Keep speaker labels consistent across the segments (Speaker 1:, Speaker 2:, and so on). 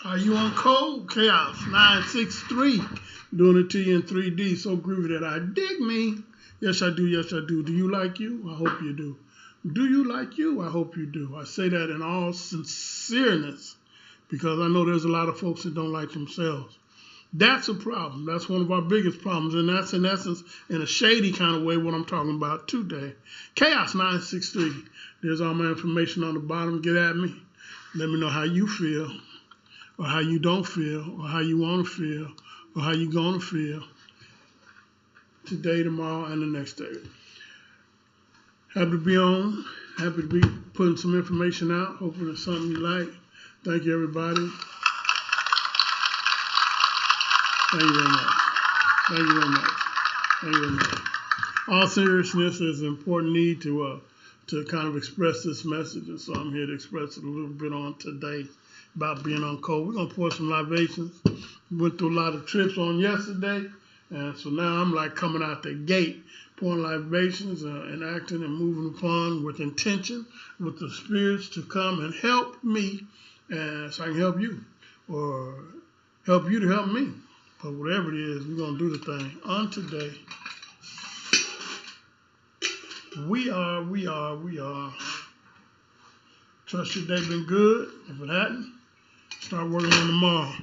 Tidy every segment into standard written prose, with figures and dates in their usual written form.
Speaker 1: Are you on code? Chaos963. Doing it to you in 3D. So groovy that I dig me. Yes, I do. Yes, I do. Do you like you? I hope you do. Do you like you? I hope you do. I say that in all sincereness because I know there's a lot of folks that don't like themselves. That's a problem. That's one of our biggest problems. And that's, in essence, in a shady kind of way, what I'm talking about today. Chaos963. There's all my information on the bottom. Get at me. Let me know how you feel, or how you don't feel, or how you want to feel, or how you going to feel today, tomorrow, and the next day. Happy to be on. Happy to be putting some information out. Hopefully it's something you like. Thank you, everybody. Thank you very much. Thank you very much. Thank you very much. All seriousness, there's an important need to kind of express this message, and so I'm here to express it a little bit on today about being on code. We're going to pour some libations. We went through a lot of trips on yesterday, and so now I'm like coming out the gate, pouring libations and acting and moving upon with intention, with the spirits to come and help me, so I can help you, or help you to help me. But whatever it is, we're going to do the thing. On today, we are. Trust your day been good. If it hadn't, start working on tomorrow.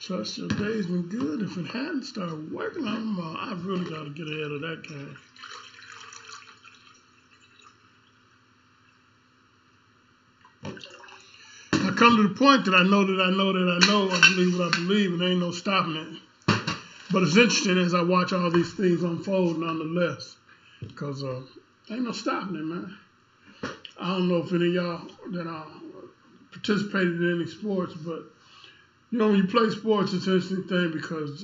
Speaker 1: Trust your day's been good. If it hadn't, start working on tomorrow. I've really got to get ahead of that game. I come to the point that I know, I believe what I believe, and there ain't no stopping it. But it's interesting as I watch all these things unfold nonetheless, because ain't no stopping it, man. I don't know if any of y'all that participated in any sports, but you know, when you play sports, it's an interesting thing because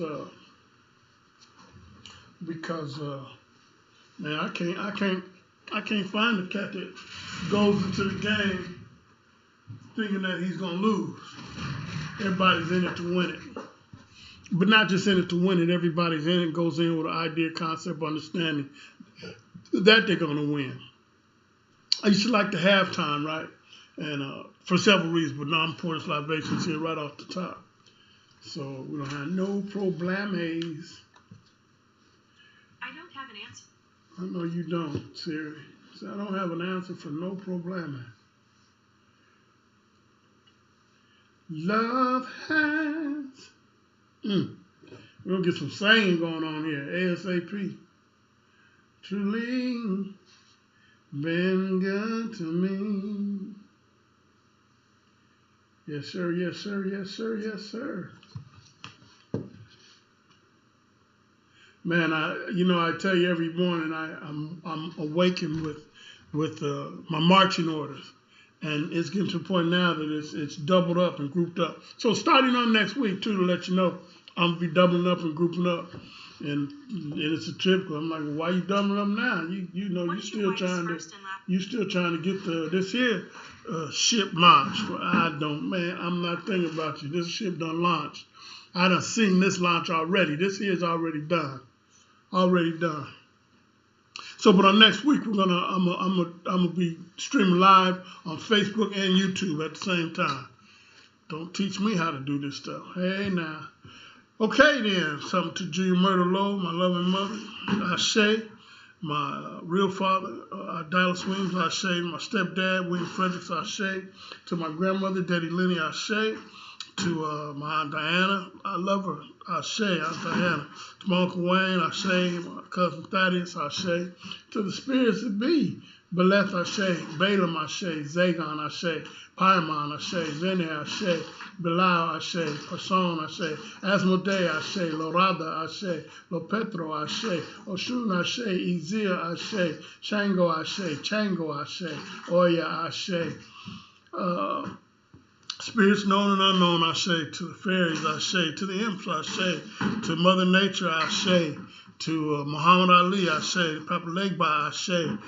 Speaker 1: man, I can't find the cat that goes into the game thinking that he's gonna lose. Everybody's in it to win it, but not just in it to win it. Everybody's in it, goes in with an idea, concept, understanding that they're gonna win. I used to like the halftime, right? And for several reasons, but now I'm pouring this libations here right off the top. So we don't have no problems.
Speaker 2: I don't have an answer.
Speaker 1: I know you don't, Siri. So I don't have an answer for no problem. Love has. We're going to get some singing going on here, ASAP. Truly been good to me. Yes, sir, yes, sir, yes, sir, yes, sir. Man, I tell you every morning I'm awakened with my marching orders. And it's getting to the point now that it's doubled up and grouped up. So starting on next week, too, to let you know, I'm going to be doubling up and grouping up. And it's a trip. I'm like, well, why you doubling up now? You know, you're still trying to get this here ship launched. Well, I'm not thinking about you. This ship done launched. I done seen this launch already. This here is already done. So, but on next week, I'm gonna be streaming live on Facebook and YouTube at the same time. Don't teach me how to do this stuff. Hey now. Okay then, something to Julia Murder Lowe, my loving mother, Ashe, my real father, Dallas Williams, Ashe, my stepdad, William Fredericks, Ashe, to my grandmother, Daddy Lenny, Ashe, to my Aunt Diana, I love her, Ashe, Aunt Diana, to my Uncle Wayne, Ashe, my cousin Thaddeus, Ashe, to the spirits that be, Beleth, Ashe, Balaam, Ashe, Zagon, Ashe, Paimon, Ashe, Zene, Ashe, Bilal, Ashe, Person, Ashe, Asmodee, Ashe, Lorada, Ashe, Lopetro, Ashe, Oshun, Ashe, Izia, Ashe, Shango, Ashe, Chango, Ashe, Oya, Ashe, spirits known and unknown, Ashe, to the fairies, Ashe, to the imps, Ashe, to Mother Nature, Ashe, to Muhammad Ali, Ashe, to Papa Legba, Ashe,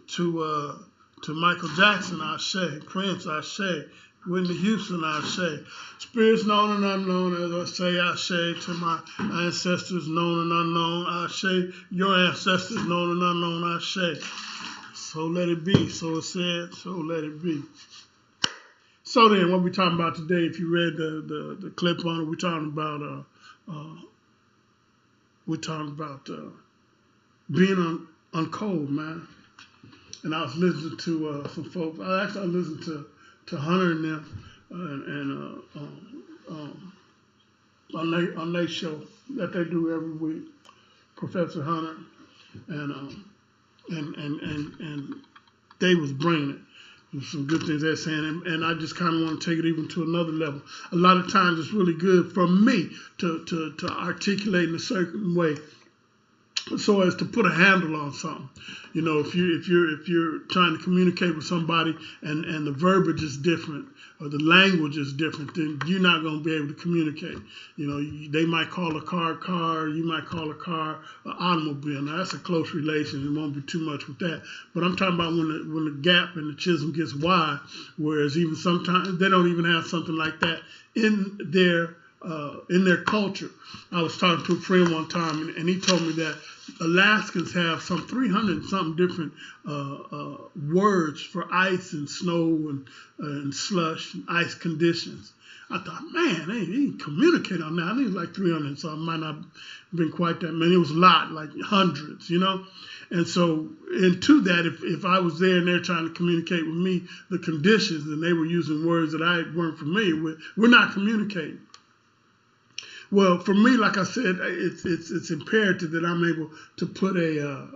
Speaker 1: to Michael Jackson, Ashe, Prince, Ashe, Whitney Houston, Ashe, spirits known and unknown, as I say, Ashe, to my ancestors known and unknown, Ashe, your ancestors known and unknown, Ashe. So let it be. So it said, so let it be. So then, what we talking about today? If you read the clip on it, we're talking about being on cold, man. And I was listening to some folks. I listened to Hunter and them, on their show that they do every week, Professor Hunter, and they was bringing it. There's some good things they're saying, and I just kind of want to take it even to another level. A lot of times it's really good for me to articulate in a certain way, so as to put a handle on something. You know, if you're trying to communicate with somebody and the verbiage is different or the language is different, then you're not going to be able to communicate. You know, they might call a car, you might call a car an automobile. Now that's a close relation. It won't be too much with that. But I'm talking about when the gap and the chisel gets wide, whereas even sometimes they don't even have something like that in their culture. I was talking to a friend one time, and he told me that Alaskans have some 300 something different words for ice and snow and slush and ice conditions. I thought, man, they communicate on that. I think it's like 300, so it might not have been quite that many. It was a lot, like hundreds, you know. And so, into that, if I was there and they're trying to communicate with me the conditions and they were using words that I weren't familiar with, we're not communicating. Well, for me, like I said, it's imperative that I'm able to put a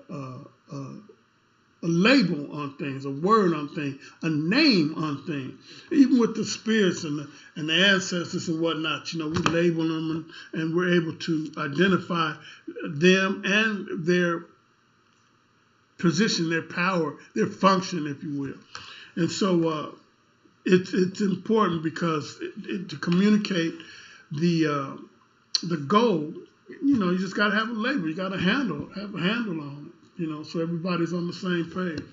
Speaker 1: label on things, a word on things, a name on things. Even with the spirits and the ancestors and whatnot, you know, we label them and we're able to identify them and their position, their power, their function, if you will. And so it's important because to communicate the goal, you know, you just got to have a label. You got to have a handle on it, you know, so everybody's on the same page.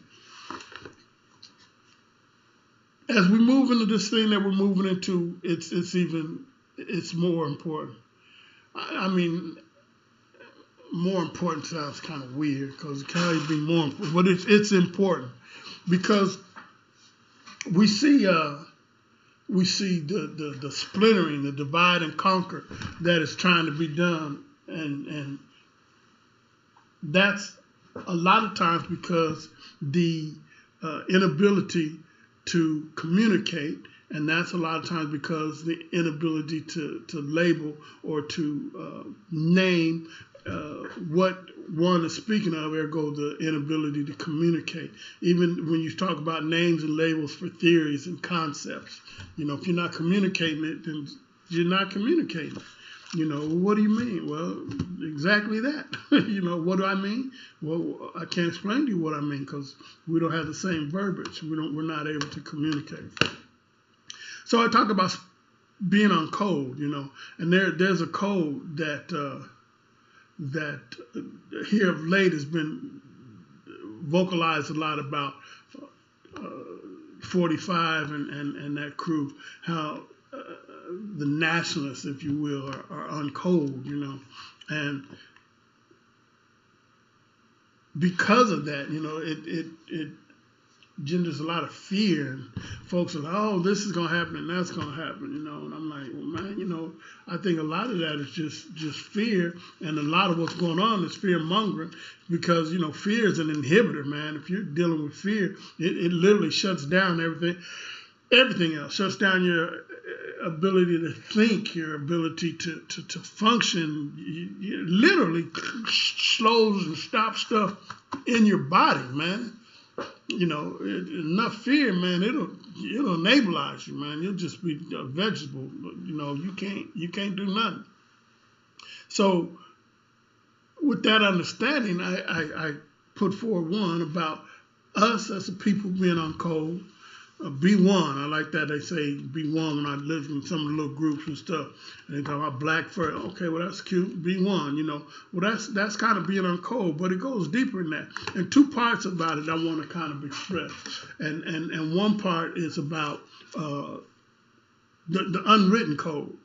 Speaker 1: As we move into this thing that we're moving into, it's more important. I mean, more important sounds kind of weird because it can't be more important, but it's important because we see the splintering, the divide and conquer that is trying to be done, and that's a lot of times because the inability to communicate, and that's a lot of times because the inability to label or to name what one is speaking of, ergo the inability to communicate. Even when you talk about names and labels for theories and concepts, you know, if you're not communicating it, then you're not communicating. You know, what do you mean? Well, exactly that. You know, what do I mean? Well, I can't explain to you what I mean because we don't have the same verbiage. We're not able to communicate. So I talk about being on code, you know, and there's a code that here of late has been vocalized a lot about 45 and that crew, how the nationalists, if you will, are on code, you know, and because of that, you know, it genders a lot of fear, and folks are like, oh, this is going to happen and that's going to happen, you know, and I'm like, well, man, you know, I think a lot of that is just fear, and a lot of what's going on is fear mongering, because, you know, fear is an inhibitor, man. If you're dealing with fear, it literally shuts down everything else, shuts down your ability to think, your ability to function. You literally slows and stops stuff in your body, man. You know, enough fear, man, it'll enableize you, man. You'll just be a vegetable. You know, you can't do nothing. So with that understanding, I put forward one about us as a people being on code. Be one. I like that they say be one when I live in some of the little groups and stuff. And they talk about black fur. Okay, well, that's cute. Be one, you know. Well, that's kind of being on code, but it goes deeper than that. And two parts about it I want to kind of express. And one part is about the unwritten code.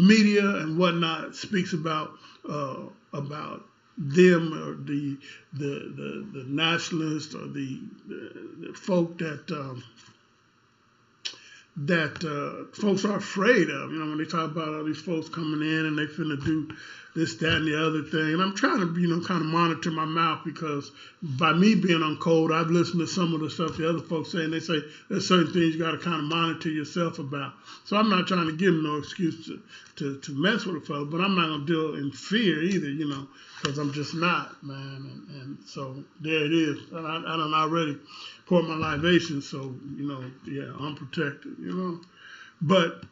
Speaker 1: media and whatnot speaks about them or the nationalists or the folk that folks are afraid of. You know, when they talk about all these folks coming in and they finna do this, that, and the other thing. And I'm trying to, kind of monitor my mouth, because by me being on code, I've listened to some of the stuff the other folks say, and they say there's certain things you got to kind of monitor yourself about. So I'm not trying to give them no excuse to mess with a fellow, but I'm not going to deal in fear either, because I'm just not, man. And so there it is. And I done already poured my libation, so, yeah, I'm protected, But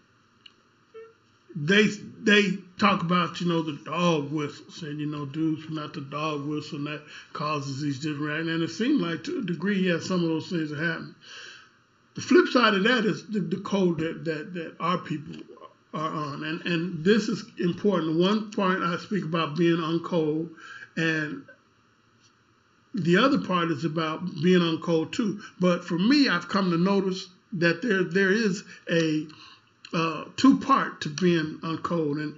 Speaker 1: they talk about, the dog whistle, saying, dudes, not the dog whistle, and that causes these different, and it seemed like to a degree, yeah, some of those things are happening. The flip side of that is the code that our people are on, and this is important. One part I speak about being on code, and the other part is about being on code too. But for me, I've come to notice that there is a two-part to being on code, and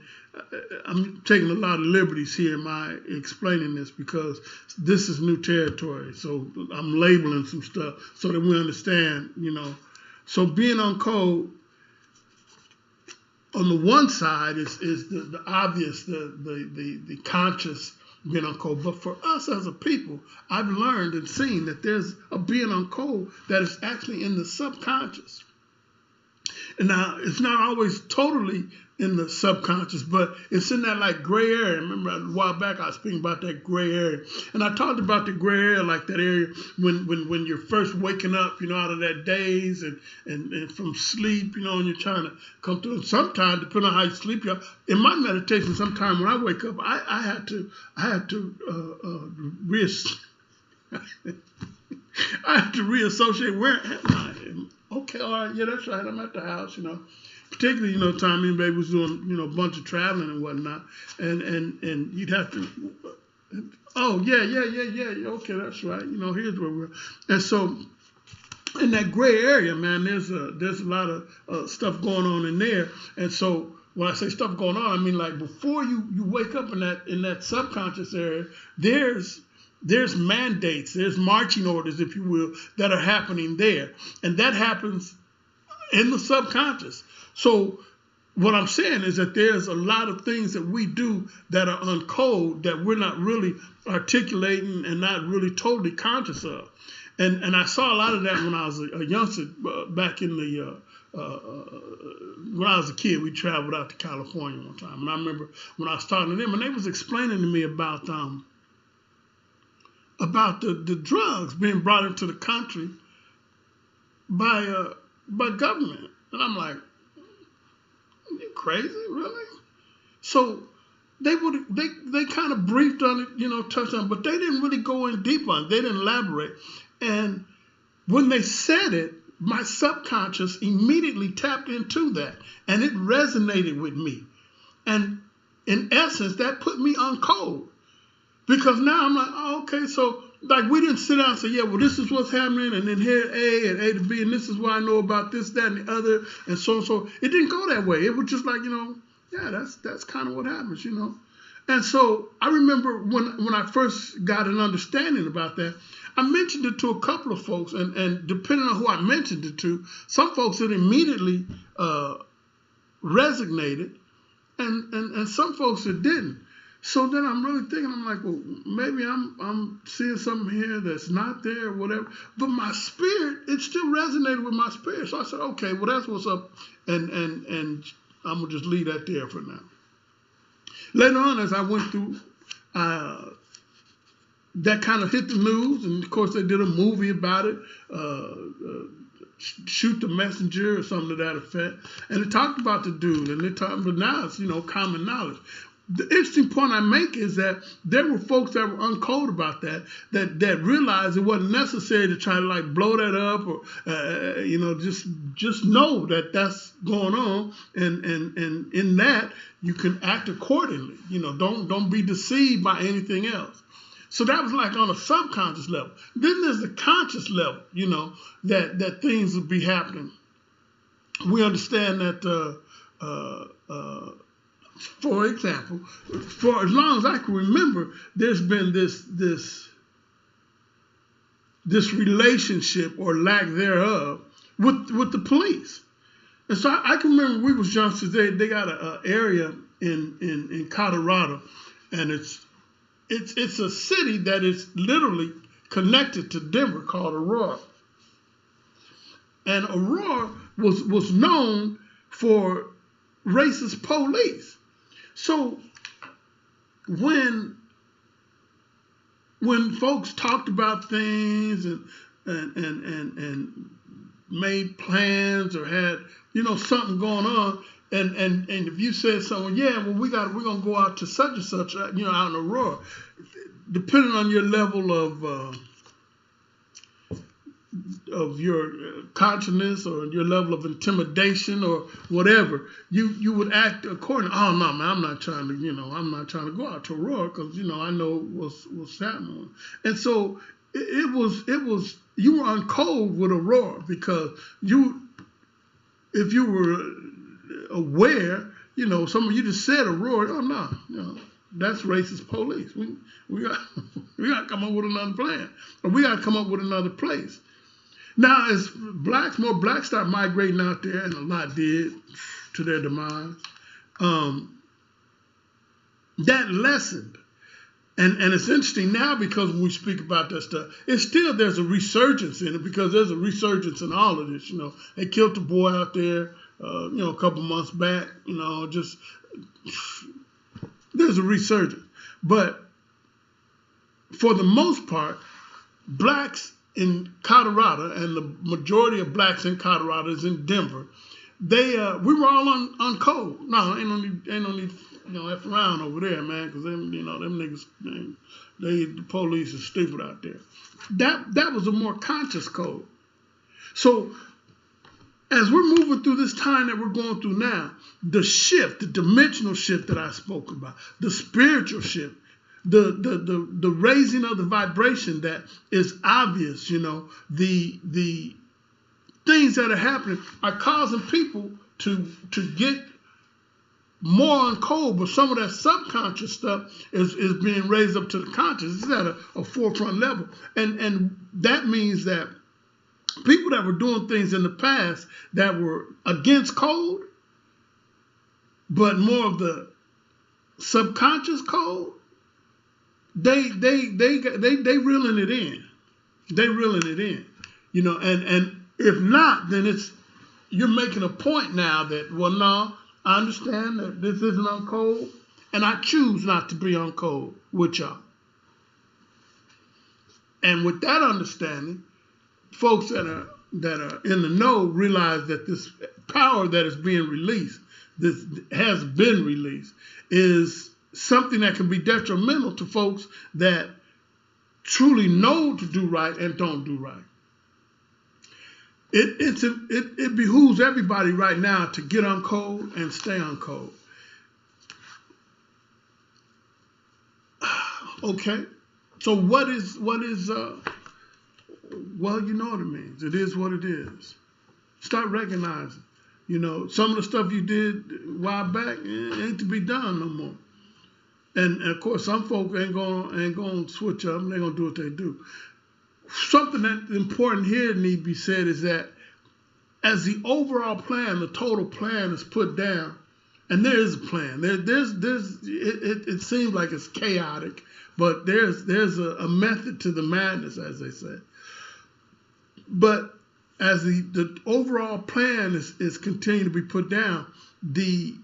Speaker 1: I'm taking a lot of liberties here in my explaining this, because this is new territory. So I'm labeling some stuff so that we understand, So being on code, on the one side is the obvious, the conscious being on code. But for us as a people, I've learned and seen that there's a being on code that is actually in the subconscious. And now, it's not always totally in the subconscious, but it's in that like gray area. Remember a while back I was speaking about that gray area, and I talked about the gray area, like that area when you're first waking up, out of that daze and from sleep, and you're trying to come through. And sometimes, depending on how you sleep, in my meditation, sometimes when I wake up, I had to I have to reassociate where am I. Okay, all right, yeah, that's right. I'm at the house, Particularly, Tommy and Baby was doing, a bunch of traveling and whatnot, and you'd have to. Oh yeah. Okay, that's right. Here's where we're. And so, in that gray area, man, there's a lot of stuff going on in there. And so, when I say stuff going on, I mean like before you wake up in that subconscious area, there's mandates, there's marching orders, if you will, that are happening there. And that happens in the subconscious. So what I'm saying is that there's a lot of things that we do that are on code that we're not really articulating and not really totally conscious of. And I saw a lot of that when I was a youngster back in the when I was a kid. We traveled out to California one time. And I remember when I was talking to them, and they was explaining to me about the drugs being brought into the country by government. And I'm like, are you crazy, really? So they kind of briefed on it, touched on it, but they didn't really go in deep on it. They didn't elaborate. And when they said it, my subconscious immediately tapped into that, and it resonated with me. And in essence, that put me on code. Because now I'm like, oh, okay, so like we didn't sit down and say, yeah, well, this is what's happening, and then here A and A to B, and this is what I know about this, that, and the other, and so and so. It didn't go that way. It was just like, yeah, that's kind of what happens, And so I remember when I first got an understanding about that, I mentioned it to a couple of folks, and depending on who I mentioned it to, some folks it immediately resonated, and some folks it didn't. So then I'm really thinking, I'm like, well, maybe I'm seeing something here that's not there or whatever. But my spirit, it still resonated with my spirit. So I said, okay, well, that's what's up. And I'm going to just leave that there for now. Later on, as I went through, that kind of hit the news. And, of course, they did a movie about it, Shoot the Messenger or something to that effect. And it talked about the dude. And it talked, but now it's, common knowledge. The interesting point I make is that there were folks that were uncoded about that realized it wasn't necessary to try to like blow that up or just know that that's going on, and in that you can act accordingly. Don't be deceived by anything else. So that was like on a subconscious level. Then there's the conscious level, that things will be happening. We understand that for example, for as long as I can remember, there's been this relationship or lack thereof with the police. And so I can remember we was youngsters. They got an area in Colorado, and it's a city that is literally connected to Denver called Aurora. And Aurora was known for racist police. So when folks talked about things and made plans or had something going on, and if you said something, yeah, well we're gonna go out to such and such, out in Aurora, depending on your level of your consciousness or your level of intimidation or whatever, you would act according. Oh no, man, I'm not trying to go out to Aurora because I know what's happening. And so it was you were on code with Aurora because if you were aware, some of you just said Aurora. Oh no, that's racist police. We got to come up with another plan, or we got to come up with another place. Now, as more blacks start migrating out there, and a lot did to their demise, that lessened. And it's interesting now because when we speak about that stuff, there's a resurgence in it because there's a resurgence in all of this. They killed the boy out there, a couple months back. Just there's a resurgence. But for the most part, blacks in Colorado, and the majority of blacks in Colorado is in Denver. We were all on code. No, ain't no need F around over there, man, because them niggas, the police is stupid out there. That was a more conscious code. So as we're moving through this time that we're going through now, the shift, the dimensional shift that I spoke about, the spiritual shift, the raising of the vibration that is obvious, the things that are happening are causing people to get more on code, but some of that subconscious stuff is being raised up to the conscious. It's at a forefront level. And that means that people that were doing things in the past that were against code, but more of the subconscious code, they reeling it in. They reeling it in. And if not, then you're making a point now that, well, no, I understand that this isn't on code, and I choose not to be on code with y'all. And with that understanding, folks that are in the know realize that this power that is being released, this has been released, is something that can be detrimental to folks that truly know to do right and don't do right. It behooves everybody right now to get on code and stay on code. Okay, so what is well, you know what it means. It is what it is. Start recognizing, some of the stuff you did a while back ain't to be done no more. And of course, some folk ain't gonna switch up. They're gonna do what they do. Something that's important here need to be said is that as the overall plan, the total plan is put down, and there is a plan. It seems like it's chaotic, but there's a method to the madness, as they say. But as the overall plan is continuing to be put down, the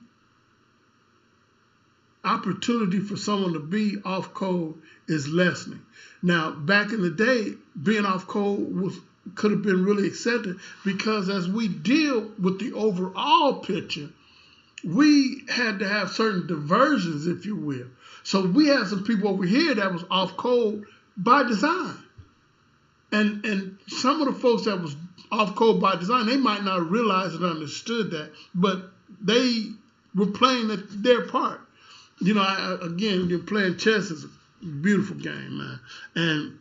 Speaker 1: opportunity for someone to be off code is lessening. Now, back in the day, being off code could have been really accepted because as we deal with the overall picture, we had to have certain diversions, if you will. So we had some people over here that was off code by design. And some of the folks that was off code by design, they might not have realized and understood that, but they were playing their part. Again, you're playing chess is a beautiful game, man. And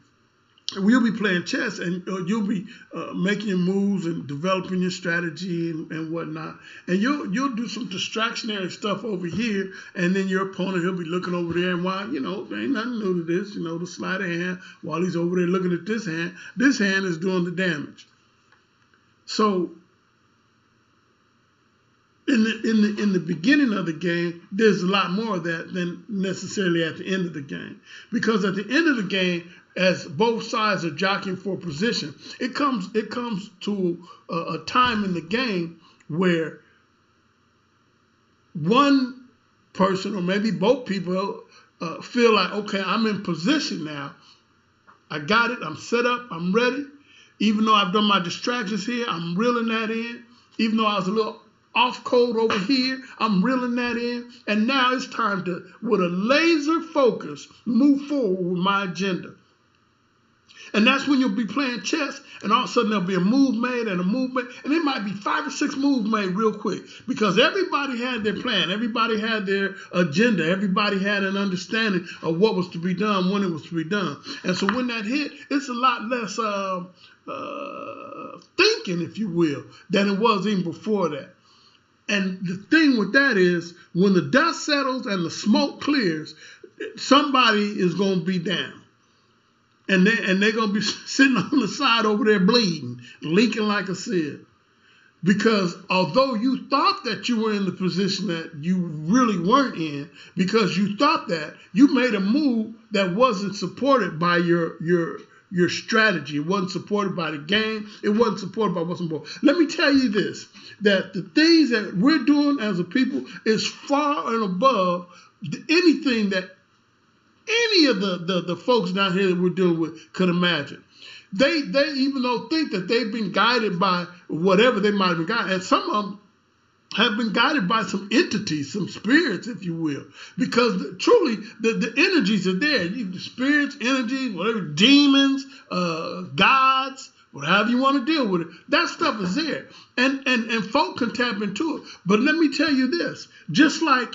Speaker 1: You'll be playing chess, and you'll be making your moves and developing your strategy and whatnot. And you'll do some distractionary stuff over here, and then your opponent, he'll be looking over there, and while, you know, there ain't nothing new to this, you know, the sleight of hand, while he's over there looking at this hand is doing the damage. So in the beginning of the game, there's a lot more of that than necessarily at the end of the game. Because at the end of the game, as both sides are jockeying for position, it comes to a time in the game where one person or maybe both people feel like, okay, I'm in position now. I got it. I'm set up. I'm ready. Even though I've done my distractions here, I'm reeling that in. Even though I was a little off code over here, I'm reeling that in. And now it's time to, with a laser focus, move forward with my agenda. And that's when you'll be playing chess, and all of a sudden there'll be a move made and a move made, and it might be 5 or 6 moves made real quick, because everybody had their plan, everybody had their agenda, everybody had an understanding of what was to be done when it was to be done. And so when that hit, it's a lot less thinking, if you will, than it was even before that. And the thing with that is, when the dust settles and the smoke clears, somebody is going to be down. And they're going to be sitting on the side over there bleeding, leaking like a sieve. Because although you thought that you were in the position that you really weren't in, because you thought that, you made a move that wasn't supported by your strategy. It wasn't supported by the game. It wasn't supported by what's important. Let me tell you this, that the things that we're doing as a people is far and above anything that any of the folks down here that we're dealing with could imagine. They even though think that they've been guided by whatever they might have been guided, and some of them have been guided by some entities, some spirits, if you will, because truly the energies are there. The spirits, energies, whatever, demons, gods, whatever you want to deal with it, that stuff is there. And folk can tap into it. But let me tell you this, just like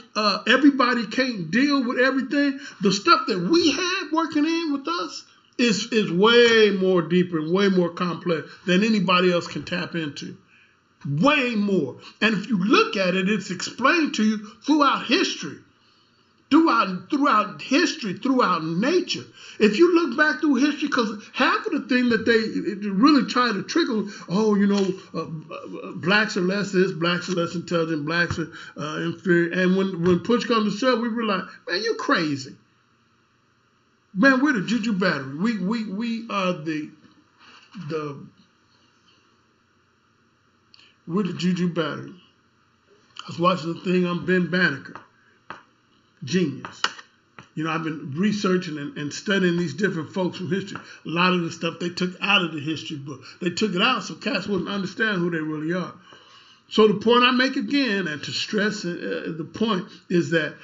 Speaker 1: everybody can't deal with everything, the stuff that we have working in with us is way more deeper and way more complex than anybody else can tap into. Way more. And if you look at it, it's explained to you throughout history. Throughout history, throughout nature. If you look back through history, because half of the thing that they really try to trigger, blacks are less this, blacks are less intelligent, blacks are inferior. And when push comes to shove, we realize, man, you're crazy. Man, we're the Juju battery. We are we're the Juju battery. I was watching the thing on Ben Banneker. Genius. You know, I've been researching and studying these different folks from history. A lot of the stuff they took out of the history book. They took it out so cats wouldn't understand who they really are. So the point I make again, and to stress the point, is that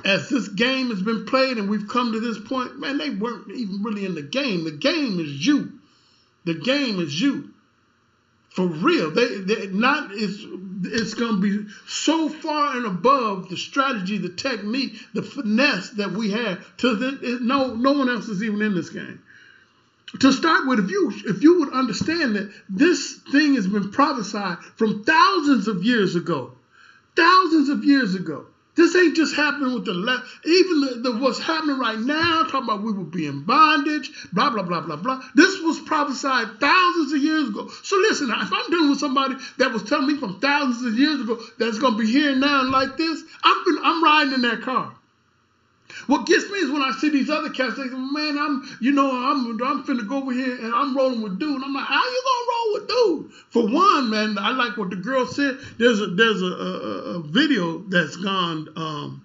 Speaker 1: as this game has been played and we've come to this point, man, they weren't even really in the game. The game is you. The game is you. For real. It's going to be so far and above the strategy, the technique, the finesse that we have. No one else is even in this game. To start with, if you would understand that this thing has been prophesied from thousands of years ago. Thousands of years ago. This ain't just happening with the left. Even what's happening right now, talking about we will be in bondage, blah, blah, blah, blah, blah. This was prophesied thousands of years ago. So listen, if I'm dealing with somebody that was telling me from thousands of years ago that's going to be here now and like this, I'm riding in that car. What gets me is when I see these other cats, they say, man, I'm finna go over here and I'm rolling with dude. I'm like, how you gonna roll with dude? For one, man, I like what the girl said. There's a video that's gone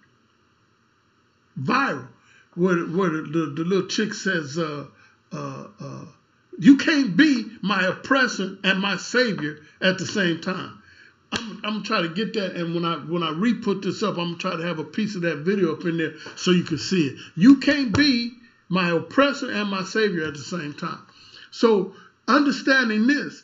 Speaker 1: viral where the little chick says, you can't be my oppressor and my savior at the same time. I'm gonna try to get that, and when I re-put this up, I'm gonna try to have a piece of that video up in there so you can see it. You can't be my oppressor and my savior at the same time. So understanding this,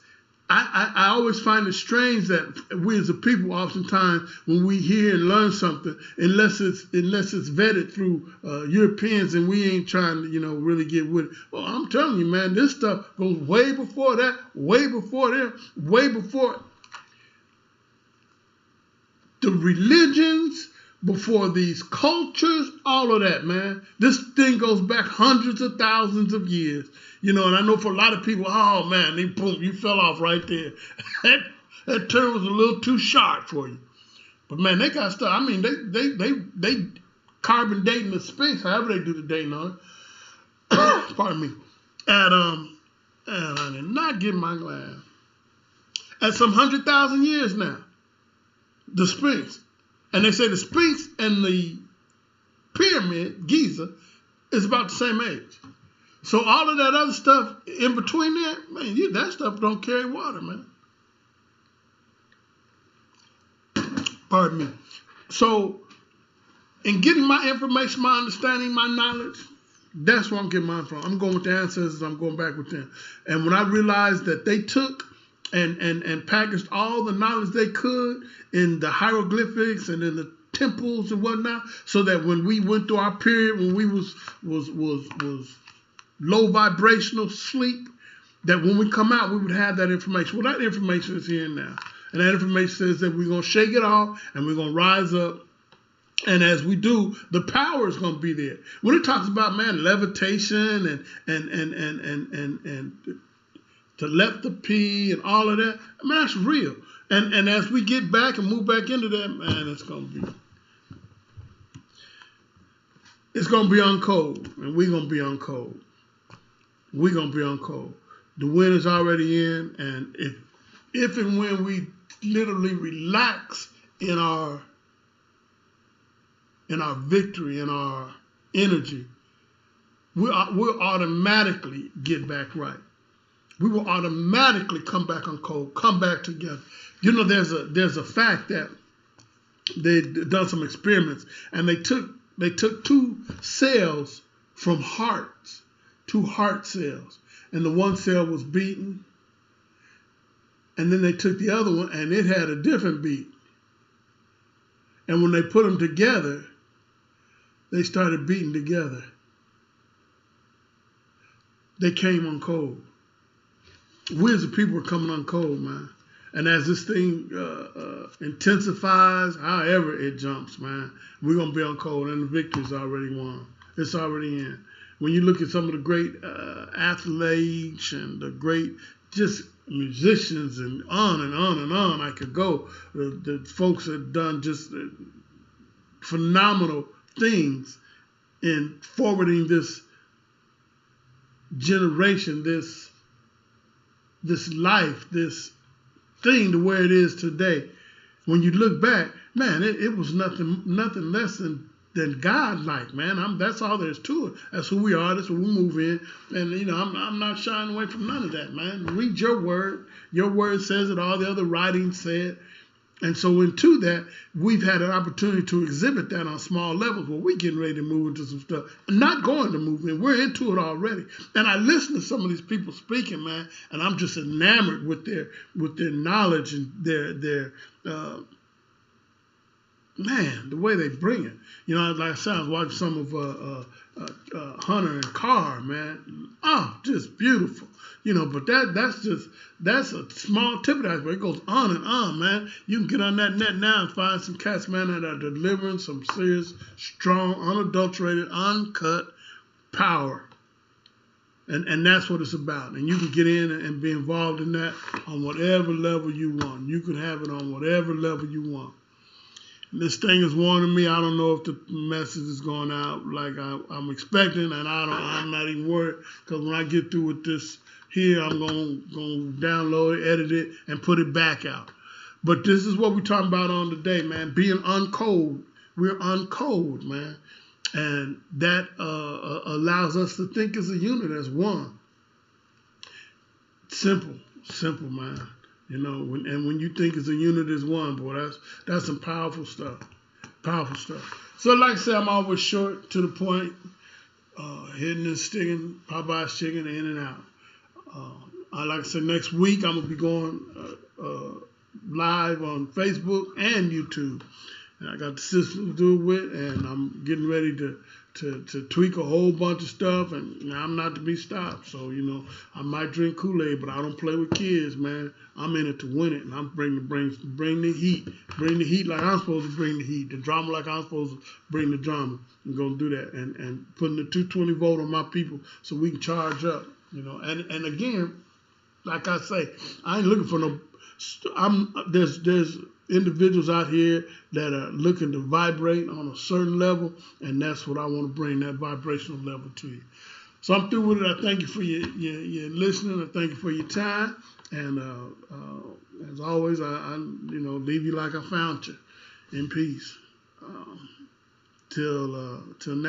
Speaker 1: I always find it strange that we as a people, oftentimes, when we hear and learn something, unless it's vetted through Europeans, and we ain't trying to, really get with it. Well, I'm telling you, man, this stuff goes way before that, way before them, way before the religions, before these cultures, all of that, man. This thing goes back hundreds of thousands of years. And I know for a lot of people, oh man, boom, you fell off right there. that term was a little too sharp for you. But man, they got stuff. I mean, they carbon dating the Sphinx, however they do the dating on it. Pardon me. And I did not get my glass. At some 100,000 years now, the Sphinx. And they say the Sphinx and the pyramid, Giza, is about the same age. So all of that other stuff in between there, man, that stuff don't carry water, man. Pardon me. So in getting my information, my understanding, my knowledge, that's where I'm getting mine from. I'm going with the ancestors. I'm going back with them. And when I realized that they took and packaged all the knowledge they could in the hieroglyphics and in the temples and whatnot, so that when we went through our period, when we was low vibrational sleep, that when we come out, we would have that information. Well, that information is here now. And that information says that we're going to shake it off and we're going to rise up. And as we do, the power is going to be there. When it talks about, man, levitation and telepathy and all of that, I mean, that's real. And as we get back and move back into that, man, it's going to be uncold. And we're going to be uncold. We're going to be uncold. The wind is already in, and if and when we literally relax in our victory, in our energy, we'll automatically get back right. We will automatically come back uncold, come back together. There's a fact that they've done some experiments, and they took two cells from hearts, two heart cells, and the one cell was beating, and then they took the other one, and it had a different beat. And when they put them together, they started beating together. They came uncold. We as a people are coming uncold, man. And as this thing intensifies, however it jumps, man, we're going to be uncold, and the victory's already won. It's already in. When you look at some of the great athletes and the great just musicians and on and on and on I could go, the folks have done just phenomenal things in forwarding this generation, this life, this thing to where it is today. When you look back, man, it was nothing less than God-like, man. That's all there's to it. That's who we are. That's what we move in. And I'm not shying away from none of that, man. Read your word. Your word says it. All the other writings say it. And so into that, we've had an opportunity to exhibit that on small levels. Well, we're getting ready to move into some stuff. Not going to move in. We're into it already. And I listen to some of these people speaking, man, and I'm just enamored with their knowledge and their man, the way they bring it. Like I said, I was watching some of Hunter and Carr, man. Oh, just beautiful. But that's a small tip of the iceberg. It goes on and on, man. You can get on that net now and find some cats, man, that are delivering some serious, strong, unadulterated, uncut power. And that's what it's about. And you can get in and be involved in that on whatever level you want. You can have it on whatever level you want. And this thing is warning me. I don't know if the message is going out like I'm expecting, and I'm not even worried, because when I get through with this here, I'm going to download it, edit it, and put it back out. But this is what we're talking about on today, man. Being uncold. We're uncold, man. And that allows us to think as a unit, as one. Simple, man. When you think as a unit as one, boy, that's some powerful stuff. Powerful stuff. So like I said, I'm always short, to the point, hitting and sticking, Popeye's chicken, in and out. like I said, next week I'm gonna be going live on Facebook and YouTube. And I got the system to do it with, and I'm getting ready to tweak a whole bunch of stuff, and I'm not to be stopped. So, I might drink Kool-Aid, but I don't play with kids, man. I'm in it to win it, and I'm bring the heat like I'm supposed to bring the heat, the drama like I'm supposed to bring the drama. I'm gonna do that, and putting the 220 volt on my people so we can charge up, And again, like I say, I ain't looking for no. There's individuals out here that are looking to vibrate on a certain level, and that's what I want to bring, that vibrational level to you. So I'm through with it. I thank you for your listening. I thank you for your time, and as always, I leave you like I found you, in peace. Till next.